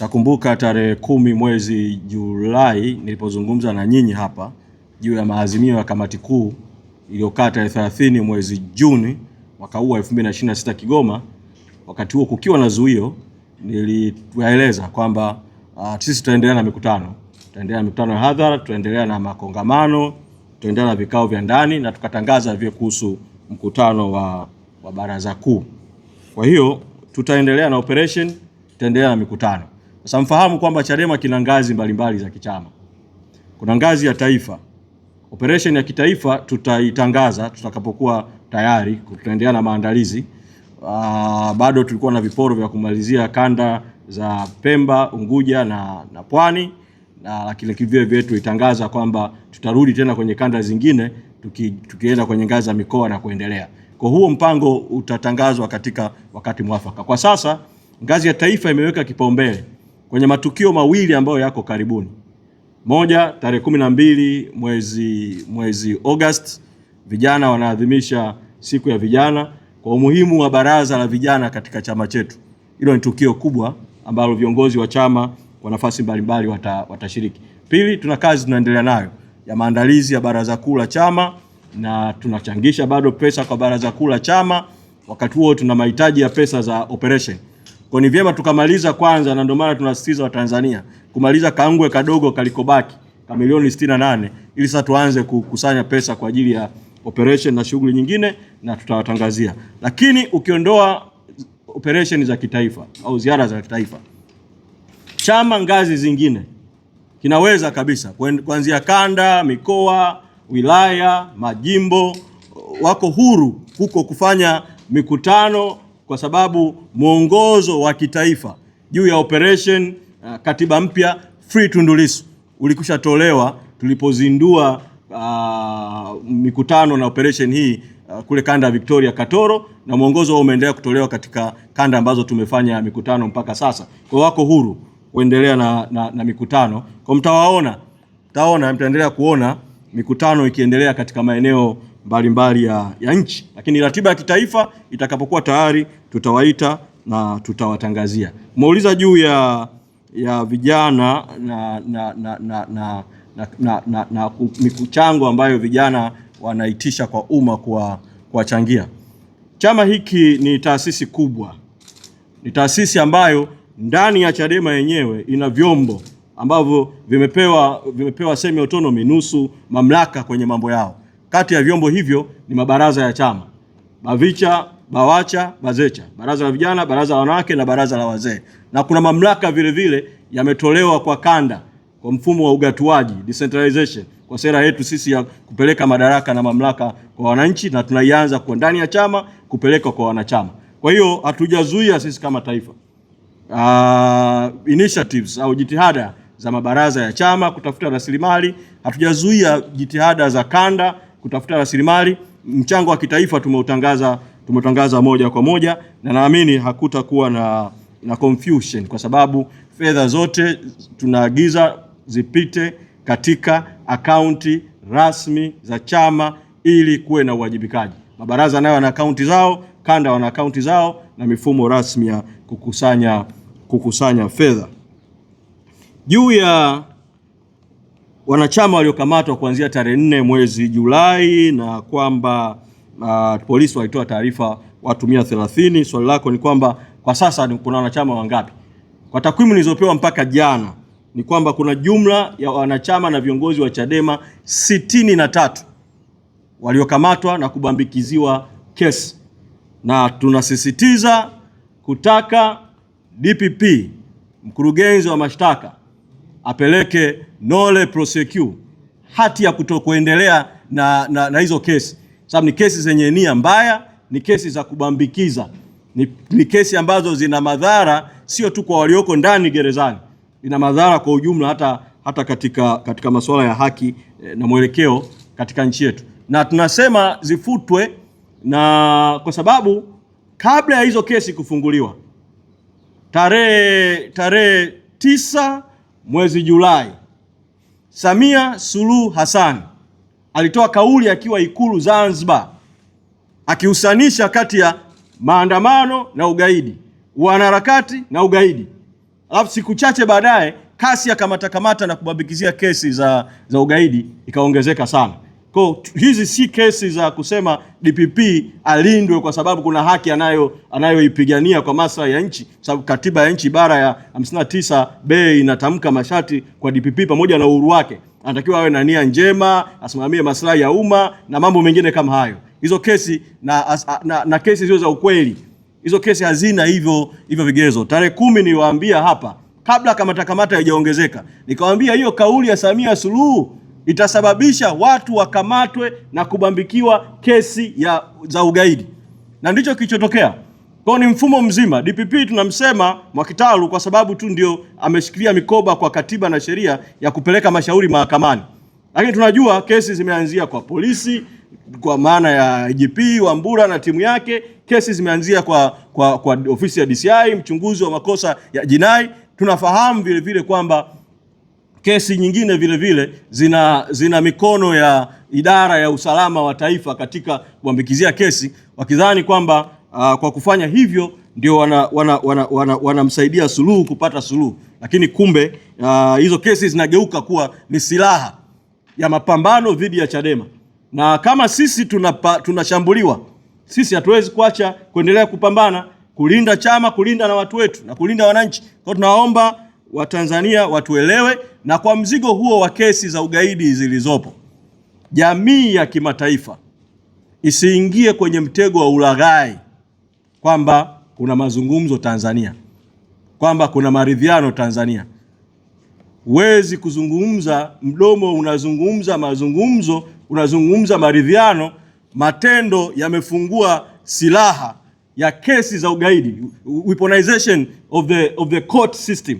Takumbuka tarehe 10 mwezi Julai nilipozungumza na nyinyi hapa juu ya maazimio ya kamati kuu iliyokaa tarehe 30 mwezi Juni mwaka huu 2026 Kigoma. Wakati huo kukiwa na zuio, niliwaeleza kwamba sisi tutaendelea na mikutano. Tutaendelea na mikutano ya hadhara, tutaendelea na makongamano, tutaendelea na vikao vya ndani na tukatangaza vile kuhusu mkutano wa baraza kuu. Kwa hiyo tutaendelea na operation, tutaendelea na mikutano. Sasa mfahamu kwamba Chadema kina ngazi mbalimbali za kichama. Kuna ngazi ya taifa. Operation ya kitaifa tutaitangaza tutakapokuwa tayari, tutaendelea na maandalizi. Bado tulikuwa na viporo vya kumalizia kanda za Pemba, Unguja na Pwani, na lakini vile vile tuitangaza kwamba tutarudi tena kwenye kanda zingine tukienda kwenye ngazi za mikoa na kuendelea. Kwa huo mpango utatangazwa katika wakati mwafaka. Kwa sasa ngazi ya taifa imeweka kipaumbele kwenye matukio mawili ambayo yako karibuni. Moja, tarehe 12 mwezi August, vijana wanaadhimisha siku ya vijana kwa umuhimu wa baraza la vijana katika chama chetu. Hilo ni tukio kubwa ambalo viongozi wa chama kwa nafasi mbalimbali watashiriki. Pili, tuna kazi tunaendelea nayo ya maandalizi ya baraza kuu la chama na tunachangisha bado pesa kwa baraza kuu la chama. Wakati huo tuna mahitaji ya pesa za operation. Kwa ni vyema tukamaliza kwanza, na ndio maana tunasisitiza Watanzania kumaliza kaangwe kadogo kalikobaki ka milioni 68 ili sasa tuanze kukusanya pesa kwa ajili ya operation na shughuli nyingine, na tutawatangazia. Lakini ukiondoa operation za kitaifa au ziara za kitaifa, chama ngazi zingine kinaweza kabisa kuanzia kanda, mikoa, wilaya, majimbo, wako huru huko kufanya mikutano, kwa sababu mwongozo wa kitaifa juu ya operation katiba mpya Free Tundu Lissu ulikushatolewa tulipozindua mikutano na operation hii kule kanda ya Victoria Katoro, na mwongozo huo umeendelea kutolewa katika kanda ambazo tumefanya mikutano mpaka sasa. Kwa wako huru kuendelea na mikutano. Kwa mtaendelea kuona mikutano ikiendelea katika maeneo mbalimbali ya nchi. Lakini ratiba ya kitaifa itakapokuwa tayari tutawaita na tutawatangazia. Umeuliza juu ya vijana na michango ambayo vijana wanaitisha kwa umma kuwachangia. Chama hiki ni taasisi kubwa. Ni taasisi ambayo ndani ya Chadema yenyewe ina vyombo ambavyo vimepewa semi autonomy, nusu mamlaka kwenye mambo yao. Kati ya vyombo hivyo ni mabaraza ya chama: Bavicha, Bawacha, Bazecha, baraza la vijana, baraza la wanawake na baraza la wazee. Na kuna mamlaka vile vile yametolewa kwa kanda kwa mfumo wa ugatuaji, decentralization, kwa sera yetu sisi ya kupeleka madaraka na mamlaka kwa wananchi, na tunaianza kwa ndani ya chama kupeleka kwa wanachama. Kwa hiyo hatujazuia sisi kama taifa initiatives au jitihada za mabaraza ya chama kutafuta rasilimali. Hatujazuia jitihada za kanda kutafuta rasilimali. Mchango wa kitaifa tumetangaza moja kwa moja, na naamini hakutakuwa na confusion, kwa sababu fedha zote tunaagiza zipite katika akaunti rasmi za chama ili kuwe na uwajibikaji. Mabaraza nayo wana akaunti zao, kanda wana akaunti zao, na mifumo rasmi ya kukusanya fedha. Juu ya wanachama waliokamatwa kuanzia tarehe 4 mwezi Julai, na kwamba polisi walitoa taarifa watu 130. Swali lako ni kwamba kwa sasa kuna wanachama wangapi? Kwa takwimu nilizopewa mpaka jana ni kwamba kuna jumla ya wanachama na viongozi wa Chadema 63 waliokamatwa na kubambikiziwa kesi, na tunasisitiza kutaka DPP, mkurugenzi wa mashtaka, apeleke nolle prosequi, hati ya kutokuendelea na hizo kesi, sababu ni kesi zenye nia mbaya, ni kesi za kubambikiza, ni kesi ambazo zina madhara sio tu kwa walioko ndani gerezani, ina madhara kwa ujumla hata katika masuala ya haki na mwelekeo katika nchi yetu. Na tunasema zifutwe, na kwa sababu kabla ya hizo kesi kufunguliwa tarehe 9 mwezi Julai, Samia Suluhu Hassan alitoa kauli akiwa Ikulu Zanzibar, akihusanisha kati ya maandamano na ugaidi, wanaharakati na ugaidi. alafu siku chache baadaye kasi ya kamata na kubambikizia kesi za ugaidi ikaongezeka sana. Kwa hizi si kesi za kusema DPP alindwe kwa sababu kuna haki anayoipigania kwa maslahi ya nchi, sababu katiba ya nchi ibara ya 59B inatamka masharti kwa DPP pamoja na uhuru wake. Anatakiwa awe na nia njema, asimamie maslahi ya umma na mambo mengine kama hayo. Hizo kesi na kesi zio za ukweli, hizo kesi hazina hivyo vigezo. Tarehe 10 niliwaambia hapa kabla kamata haijaongezeka, nikawaambia hiyo kauli ya Samia Suluhu itasababisha watu wakamatwe na kubambikiwa kesi za ugaidi, na ndicho kilichotokea. Kwa ni mfumo mzima. DPP tunamsema Mwakitalu kwa sababu tu ndio ameshikilia mikoba kwa katiba na sheria ya kupeleka mashauri mahakamani, lakini tunajua kesi zimeanzia kwa polisi kwa maana ya IGP Wambura na timu yake. Kesi zimeanzia kwa ofisi ya DCI, mchunguzi wa makosa ya jinai. Tunafahamu vile vile kwamba kesi nyingine vile vile zina mikono ya idara ya usalama wa taifa katika kuambikizia kesi, wakidhani kwamba kwa kufanya hivyo ndio wanamsaidia Suluhu kupata suluhu, lakini kumbe hizo kesi zinageuka kuwa ni silaha ya mapambano dhidi ya Chadema. Na kama sisi tunashambuliwa, sisi hatuwezi kuacha kuendelea kupambana, kulinda chama, kulinda na watu wetu na kulinda wananchi. Kwa tunaomba Watanzania watuelewe, na kwa mzigo huo wa kesi za ugaidi zilizopo, jamii ya kimataifa isiingie kwenye mtego wa ulaghai kwamba kuna mazungumzo Tanzania, kwamba kuna maridhiano Tanzania. Huwezi kuzungumza, mdomo unazungumza mazungumzo, unazungumza maridhiano, matendo yamefungua silaha ya kesi za ugaidi, weaponization of the court system.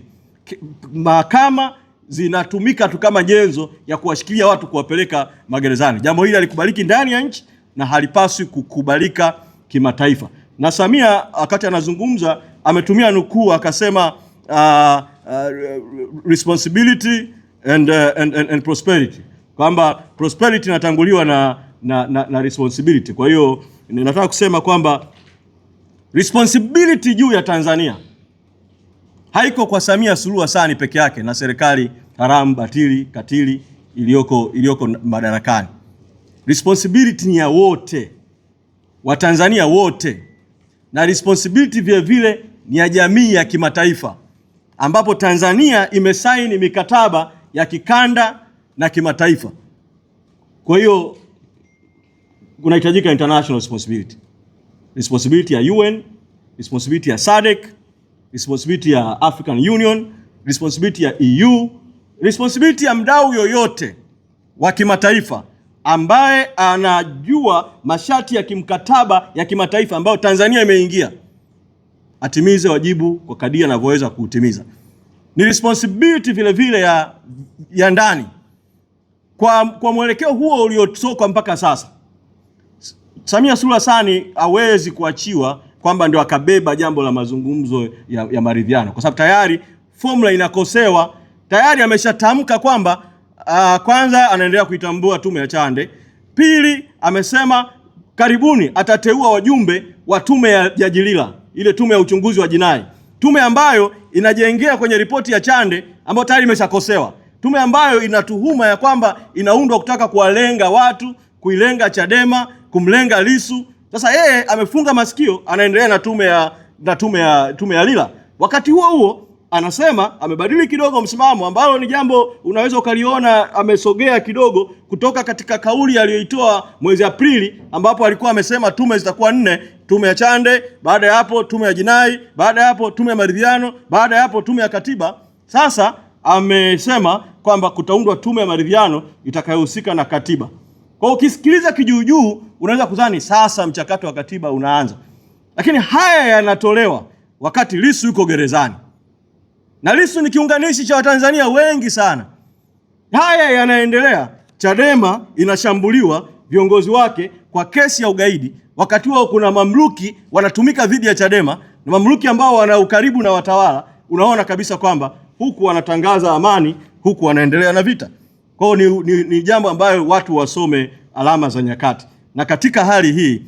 Mahakama zinatumika tu kama nyenzo ya kuwashikilia watu, kuwapeleka magerezani. Jambo hili halikubaliki ndani ya nchi na halipaswi kukubalika kimataifa. Na Samia wakati anazungumza ametumia nukuu akasema responsibility and prosperity, kwamba prosperity inatanguliwa na responsibility. Kwa hiyo ninataka kusema kwamba responsibility juu ya Tanzania haiko kwa Samia Suluhu Hassan peke yake na serikali haramu, batili, katili iliyoko madarakani. Responsibility ni ya wote, Watanzania wote, na responsibility vile vile ni ya jamii ya kimataifa, ambapo Tanzania imesaini mikataba ya kikanda na kimataifa. Kwa hiyo kunahitajika international responsibility, responsibility ya UN, responsibility ya SADC, responsibility ya African Union, responsibility ya EU, responsibility ya mdau yoyote wa kimataifa ambaye anajua masharti ya kimkataba ya kimataifa ambayo Tanzania imeingia, atimize wajibu kwa kadiri anavyoweza kuutimiza. Ni responsibility vile vile ya ndani. Kwa mwelekeo huo uliotoka mpaka sasa, Samia Suluhu Hassan hawezi kuachiwa kwamba ndio akabeba jambo la mazungumzo ya maridhiano, kwa sababu tayari formula inakosewa. Tayari ameshatamka kwamba kwanza anaendelea kuitambua tume ya Chande. Pili, amesema karibuni atateua wajumbe wa tume ya Jilila, ile tume ya uchunguzi wa jinai, tume ambayo inajengea kwenye ripoti ya Chande ambayo tayari imeshakosewa, tume ambayo inatuhuma ya kwamba inaundwa kutaka kuwalenga watu, kuilenga Chadema, kumlenga Lissu. Sasa yeye amefunga masikio, anaendelea na tume ya Lila. Wakati huo anasema amebadili kidogo msimamo, ambalo ni jambo unaweza ukaliona amesogea kidogo kutoka katika kauli aliyoitoa mwezi Aprili, ambapo alikuwa amesema tume zitakuwa 4: tume ya Chande, baada ya hapo tume ya jinai, baada ya hapo tume ya maridhiano, baada ya hapo tume ya katiba. Sasa amesema kwamba kutaundwa tume ya maridhiano itakayohusika na katiba. Kwa ukisikiliza kijuujuu unaweza kudhani sasa mchakato wa katiba unaanza, lakini haya yanatolewa wakati Lissu yuko gerezani, na Lissu ni kiunganishi cha Watanzania wengi sana. Haya yanaendelea, Chadema inashambuliwa, viongozi wake kwa kesi ya ugaidi, wakati huo kuna mamluki wanatumika dhidi ya Chadema, na mamluki ambao wana ukaribu na watawala. Unaona kabisa kwamba huku wanatangaza amani, huku wanaendelea na vita. Kwa hiyo ni jambo ambayo watu wasome alama za nyakati. Na katika hali hii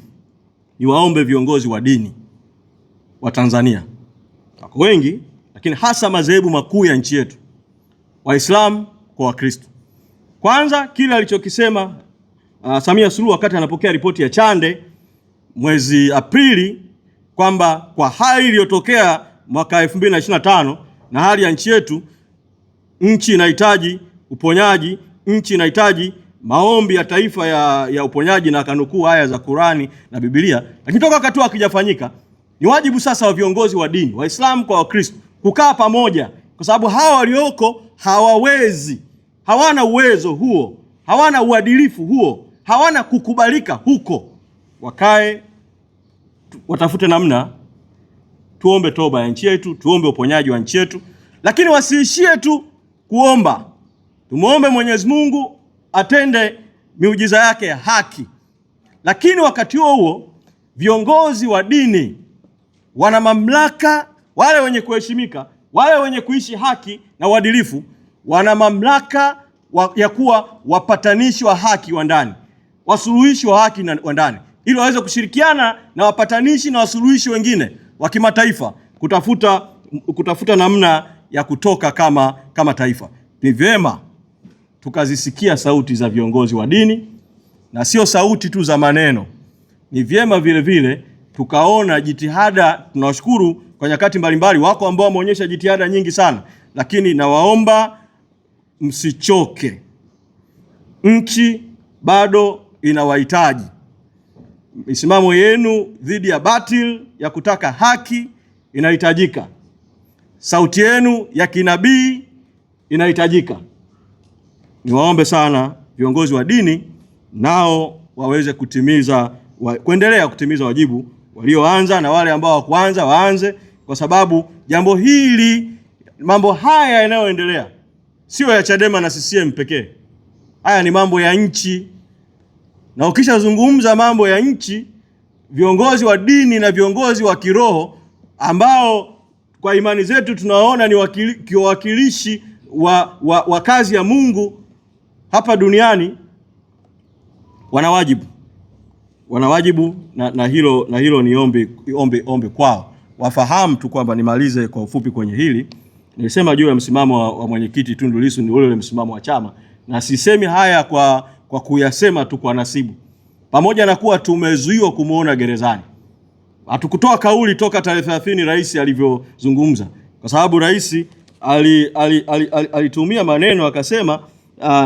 niwaombe viongozi wa dini wa Tanzania, wako wengi lakini hasa madhehebu makuu ya nchi yetu, Waislamu kwa Wakristo. Kwanza kile alichokisema Samia Suluhu wakati anapokea ripoti ya Chande mwezi Aprili kwamba kwa hali iliyotokea mwaka 2025 na hali ya nchi yetu, nchi inahitaji uponyaji, nchi inahitaji maombi ya taifa ya uponyaji, na kanukuu aya za Qurani na Biblia. Lakini toka wakati akijafanyika, ni wajibu sasa wa viongozi wa dini, Waislamu kwa Wakristo, kukaa pamoja, kwa sababu hawa walioko hawawezi, hawana uwezo huo, hawana uadilifu huo, hawana kukubalika huko. Wakae watafute namna, tuombe toba ya nchi yetu, tuombe uponyaji wa nchi yetu, lakini wasiishie tu kuomba. Tumuombe Mwenyezi Mungu atende miujiza yake ya haki. Lakini wakati huo viongozi wa dini wana mamlaka, wale wenye kuheshimika, wale wenye kuishi haki na uadilifu, wana mamlaka ya kuwa wapatanishi wa haki wa ndani, wasuluhishi wa haki wa ndani, ili waweze kushirikiana na wapatanishi na wasuluhishi wengine wa kimataifa kutafuta namna ya kutoka kama taifa. Ni vyema tukazisikia sauti za viongozi wa dini, na sio sauti tu za maneno. Ni vyema vile vile tukaona jitihada. Tunawashukuru kwa nyakati mbalimbali, wako ambao wameonyesha jitihada nyingi sana, lakini nawaomba msichoke. Nchi bado inawahitaji. Misimamo yenu dhidi ya batil, ya kutaka haki, inahitajika. Sauti yenu ya kinabii inahitajika. Niwaombe sana viongozi wa dini nao waweze kuendelea kutimiza wajibu walioanza, na wale ambao hawakuanza waanze, kwa sababu jambo hili, mambo haya yanayoendelea sio ya Chadema na CCM pekee. Haya ni mambo ya nchi, na ukishazungumza mambo ya nchi, viongozi wa dini na viongozi wa kiroho ambao kwa imani zetu tunaona ni wawakilishi wa kazi ya Mungu hapa duniani, wana wajibu na hilo ni ombi kwao. Wafahamu tu kwamba, nimalize kwa ufupi kwenye hili, nilisema juu ya msimamo wa mwenyekiti Tundu Lissu ni ule msimamo wa chama, na sisemi haya kwa kuyasema tu kwa nasibu. Pamoja na kuwa tumezuiwa kumuona gerezani, hatukutoa kauli toka tarehe 30 rais alivyozungumza, kwa sababu rais alitumia maneno akasema,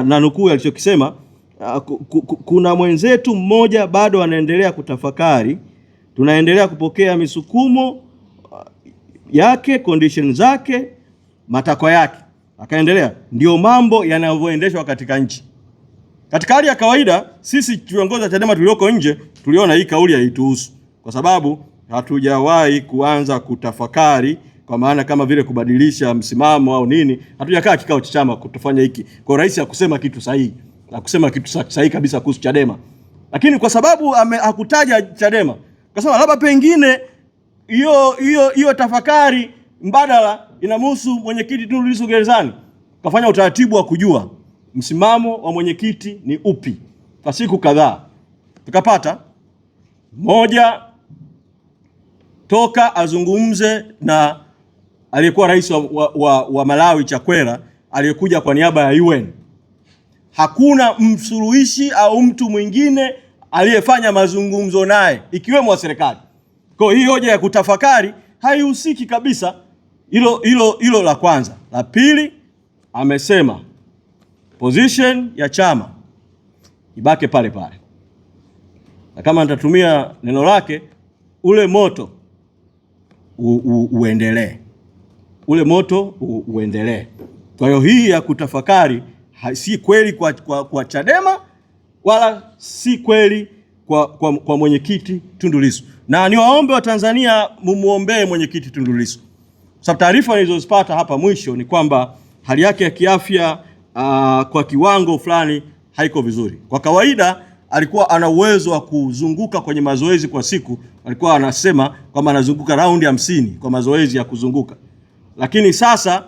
na nukuu alichokisema, kuna mwenzetu mmoja bado anaendelea kutafakari, tunaendelea kupokea misukumo yake, condition zake, matakwa yake. Akaendelea, ndio mambo yanavyoendeshwa katika nchi. Katika hali ya kawaida, sisi viongozi wa Chadema tulioko nje tuliona hii kauli haituhusu, kwa sababu hatujawahi kuanza kutafakari, kwa maana kama vile kubadilisha msimamo au nini. Hatujakaa kikao cha chama kutofanya hiki. Kwa rais hakusema kitu sahihi, hakusema kitu sahihi kabisa kuhusu Chadema. Lakini kwa sababu hakutaja Chadema, kwa sababu labda pengine hiyo tafakari mbadala inamhusu mwenyekiti Tundu Lissu gerezani, kafanya utaratibu wa kujua msimamo wa mwenyekiti ni upi. Kwa siku kadhaa tukapata moja, toka azungumze na aliyekuwa rais wa Malawi Chakwera, aliyekuja kwa niaba ya UN, hakuna msuluhishi au mtu mwingine aliyefanya mazungumzo naye, ikiwemo wa serikali. Kwa hiyo hoja ya kutafakari haihusiki kabisa. Hilo la kwanza. La pili, amesema position ya chama ibake pale pale, na kama nitatumia neno lake, ule moto uendelee, ule moto uendelee. Kwa hiyo hii ya kutafakari si kweli kwa Chadema, wala si kweli kwa mwenyekiti Tundu Lissu. Na niwaombe wa Tanzania mumuombee mwenyekiti Tundu Lissu, sababu taarifa nilizozipata hapa mwisho ni kwamba hali yake ya kiafya kwa kiwango fulani haiko vizuri. Kwa kawaida alikuwa ana uwezo wa kuzunguka kwenye mazoezi kwa siku, alikuwa anasema kwamba anazunguka raundi 50 kwa mazoezi ya kuzunguka, lakini sasa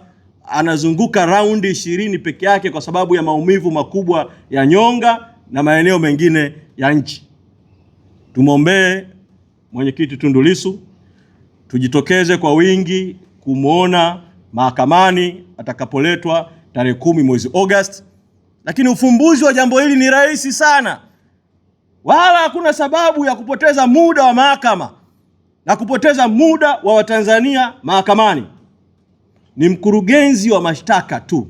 anazunguka raundi 20 peke yake kwa sababu ya maumivu makubwa ya nyonga na maeneo mengine ya nchi. Tumwombee mwenyekiti Tundu Lissu, tujitokeze kwa wingi kumuona mahakamani atakapoletwa tarehe 10 mwezi Agosti. Lakini ufumbuzi wa jambo hili ni rahisi sana, wala hakuna sababu ya kupoteza muda wa mahakama na kupoteza muda wa Watanzania mahakamani. Ni mkurugenzi wa mashtaka tu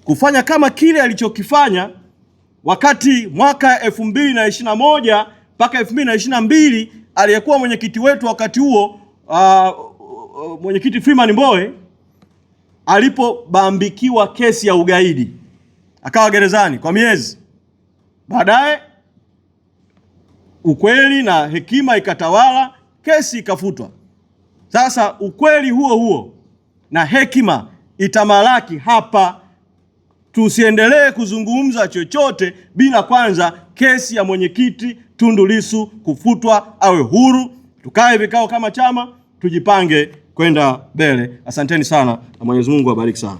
kufanya kama kile alichokifanya wakati mwaka 2021 mpaka 2022 aliyekuwa mwenyekiti wetu wakati huo mwenyekiti Freeman Mbowe alipobambikiwa kesi ya ugaidi, akawa gerezani kwa miezi. Baadaye ukweli na hekima ikatawala, kesi ikafutwa. Sasa ukweli huo huo na hekima itamalaki hapa. Tusiendelee kuzungumza chochote bila kwanza kesi ya mwenyekiti Tundu Lissu kufutwa, awe huru. Tukae vikao kama chama, tujipange kwenda mbele. Asanteni sana na Mwenyezi Mungu awabariki sana.